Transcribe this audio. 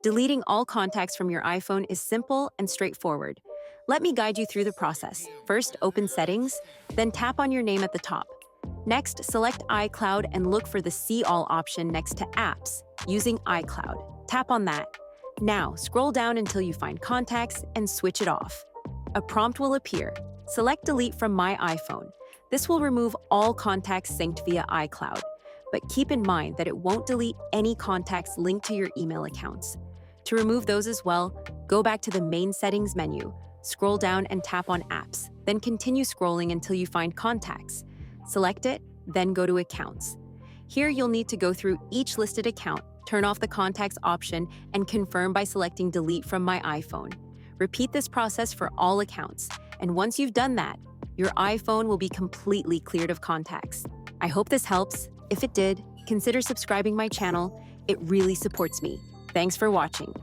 Deleting all contacts from your iPhone is simple and straightforward. Let me guide you through the process. First, open Settings, then tap on your name at the top. Next, select iCloud and look for the See All option next to Apps, using iCloud. Tap on that. Now, scroll down until you find Contacts and switch it off. A prompt will appear. Select Delete from My iPhone. This will remove all contacts synced via iCloud. But keep in mind that it won't delete any contacts linked to your email accounts. To remove those as well, go back to the main settings menu, scroll down and tap on Apps, then continue scrolling until you find Contacts. Select it, then go to Accounts. Here you'll need to go through each listed account, turn off the Contacts option, and confirm by selecting Delete from My iPhone. Repeat this process for all accounts, and once you've done that, your iPhone will be completely cleared of contacts. I hope this helps. If it did, consider subscribing my channel. It really supports me. Thanks for watching.